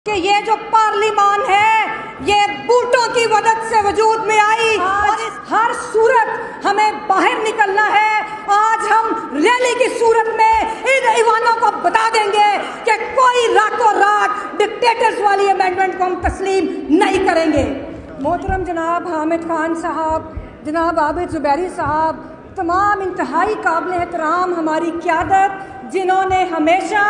کہ یہ جو پارلیمان ہے یہ بوٹوں کی مدد سے وجود میں آئی اور اس ہر صورت ہمیں باہر نکلنا ہے۔ آج ہم ریلی کی صورت میں ان ایوانوں کو بتا دیں گے کہ کوئی راتوں رات ڈکٹیٹرز والی امینڈمنٹ کو ہم تسلیم نہیں کریں گے۔ محترم جناب حامد خان صاحب، جناب عابد زبیری صاحب، تمام انتہائی قابل احترام ہماری قیادت جنہوں نے ہمیشہ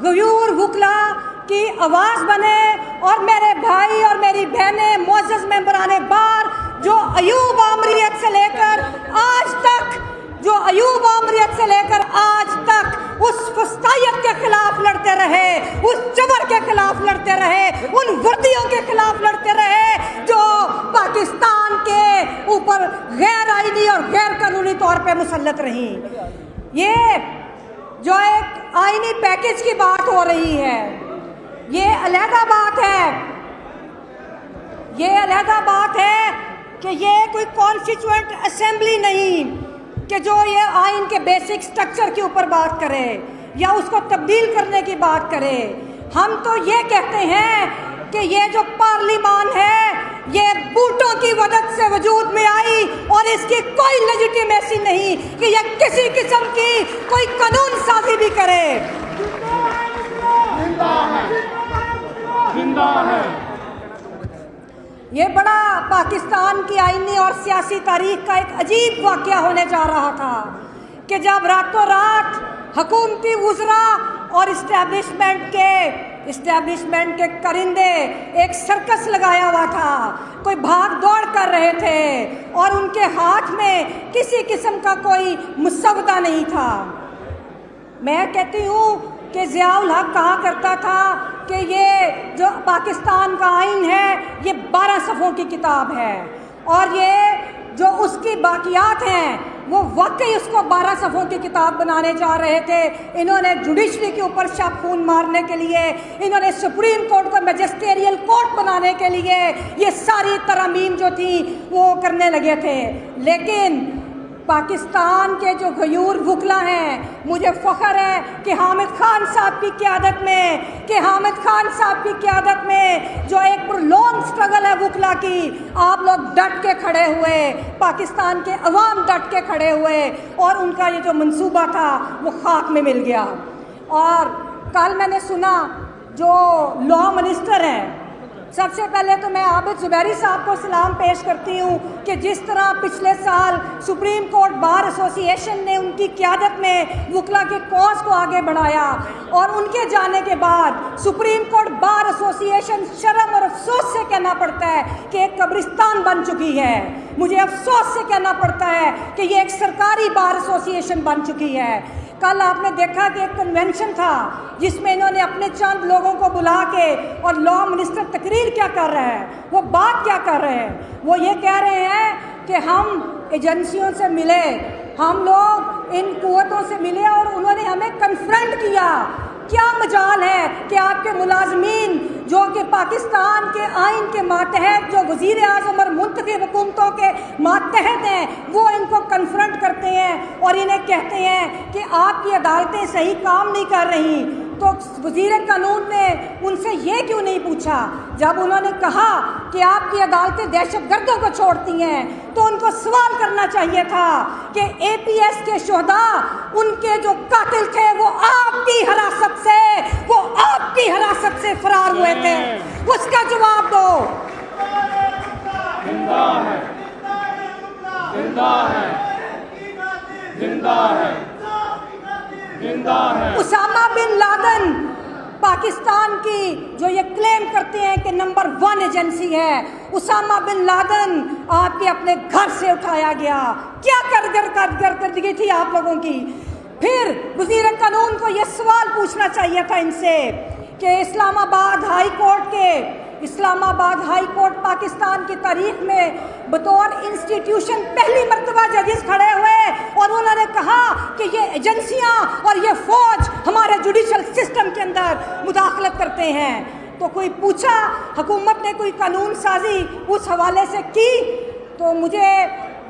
غیور وکلا کی آواز بنے، اور میرے بھائی اور میری بہنیں معزز ممبران بار جو ایوب آمریت سے لے کر آج تک اس فسطائیت کے خلاف لڑتے رہے، اس جبر کے خلاف لڑتے رہے، ان وردیوں کے خلاف لڑتے رہے جو پاکستان کے اوپر غیر آئینی اور غیر قانونی طور پہ مسلط رہیں۔ یہ جو ایک آئینی پیکج کی بات ہو رہی ہے، یہ علیحدہ بات ہے کہ یہ کوئی کانسٹیچوئنٹ اسمبلی نہیں کہ جو یہ آئین کے بیسک سٹرکچر کے اوپر بات کرے یا اس کو تبدیل کرنے کی بات کرے۔ ہم تو یہ کہتے ہیں کہ یہ جو پارلیمان ہے یہ بوٹوں کی مدد سے وجود میں آئی اور اس کی کوئی لیجیٹیمیسی نہیں کہ یہ کسی قسم کی کوئی قانون سازی بھی کرے۔ یہ بڑا پاکستان کی آئینی اور سیاسی تاریخ کا ایک عجیب واقعہ ہونے جا رہا تھا کہ جب راتوں رات حکومتی وزراء اور اسٹیبلشمنٹ کے کرندے ایک سرکس لگایا ہوا تھا، کوئی بھاگ دوڑ کر رہے تھے اور ان کے ہاتھ میں کسی قسم کا کوئی مسودہ نہیں تھا۔ میں کہتی ہوں کہ ضیاء الحق کہا کرتا تھا کہ یہ جو پاکستان کا آئین ہے یہ 12 صفحوں کی کتاب ہے، اور یہ جو اس کی باقیات ہیں وہ واقعی اس کو 12 صفحوں کی کتاب بنانے جا رہے تھے۔ انہوں نے جوڈیشری کے اوپر شب خون مارنے کے لیے، انہوں نے سپریم کورٹ کو میجسٹیریل کورٹ بنانے کے لیے یہ ساری ترامیم جو تھی وہ کرنے لگے تھے۔ لیکن پاکستان کے جو غیور وکلا ہیں، مجھے فخر ہے کہ حامد خان صاحب کی قیادت میں جو ایک پرلونگ سٹرگل ہے وکلا کی، آپ لوگ ڈٹ کے کھڑے ہوئے، پاکستان کے عوام ڈٹ کے کھڑے ہوئے، اور ان کا یہ جو منصوبہ تھا وہ خاک میں مل گیا۔ اور کل میں نے سنا جو لا منسٹر ہیں، سب سے پہلے تو میں عابد زبیری صاحب کو سلام پیش کرتی ہوں کہ جس طرح پچھلے سال سپریم کورٹ بار ایسوسی ایشن نے ان کی قیادت میں وکلا کے کاز کو آگے بڑھایا، اور ان کے جانے کے بعد سپریم کورٹ بار ایسوسی ایشن شرم اور افسوس سے کہنا پڑتا ہے کہ ایک قبرستان بن چکی ہے۔ مجھے افسوس سے کہنا پڑتا ہے کہ یہ ایک سرکاری بار ایسوسی ایشن بن چکی ہے۔ کل آپ نے دیکھا کہ ایک کنونشن تھا جس میں انہوں نے اپنے چند لوگوں کو بلا کے، اور لا منسٹر تقریر کیا کر رہے ہیں، وہ بات کیا کر رہے ہیں، وہ یہ کہہ رہے ہیں کہ ہم ایجنسیوں سے ملے، ہم لوگ ان قوتوں سے ملے اور انہوں نے ہمیں کنفرنٹ کیا۔ کیا مجال ہے کہ آپ کے ملازمین جو کہ پاکستان کے آئین کے ماتحت، جو وزیر اعظم اور منتخب حکومتوں کے ماتحت ہیں، وہ ان کو کنفرنٹ کرتے ہیں اور انہیں کہتے ہیں کہ آپ کی عدالتیں صحیح کام نہیں کر رہی؟ تو وزیر قانون نے ان سے یہ کیوں نہیں پوچھا؟ جب انہوں نے کہا کہ آپ کی عدالتیں دہشت گردوں کو چھوڑتی ہیں تو ان کو سوال کرنا چاہیے تھا کہ اے پی ایس کے شہداء، ان کے جو قاتل تھے وہ آپ کی حراست سے فرار ہوئے تھے، اس کا جواب دو۔ اسامہ بن لادن پاکستان کی جو یہ کلیم کرتے ہیں کہ نمبر 1 ایجنسی ہے، اسامہ بن لادن آپ کے اپنے گھر سے اٹھایا گیا۔ کیا کردگی تھی آپ لوگوں کی؟ پھر وزیر قانون کو یہ سوال پوچھنا چاہیے تھا ان سے کہ اسلام آباد ہائی کورٹ پاکستان کی تاریخ میں بطور انسٹیٹیوشن پہلی مرتبہ ججز کھڑے ہوئے اور انہوں نے کہا کہ یہ ایجنسیاں اور یہ فوج ہمارے جوڈیشل سسٹم کے اندر مداخلت کرتے ہیں۔ تو کوئی پوچھا حکومت نے کوئی قانون سازی اس حوالے سے کی؟ تو مجھے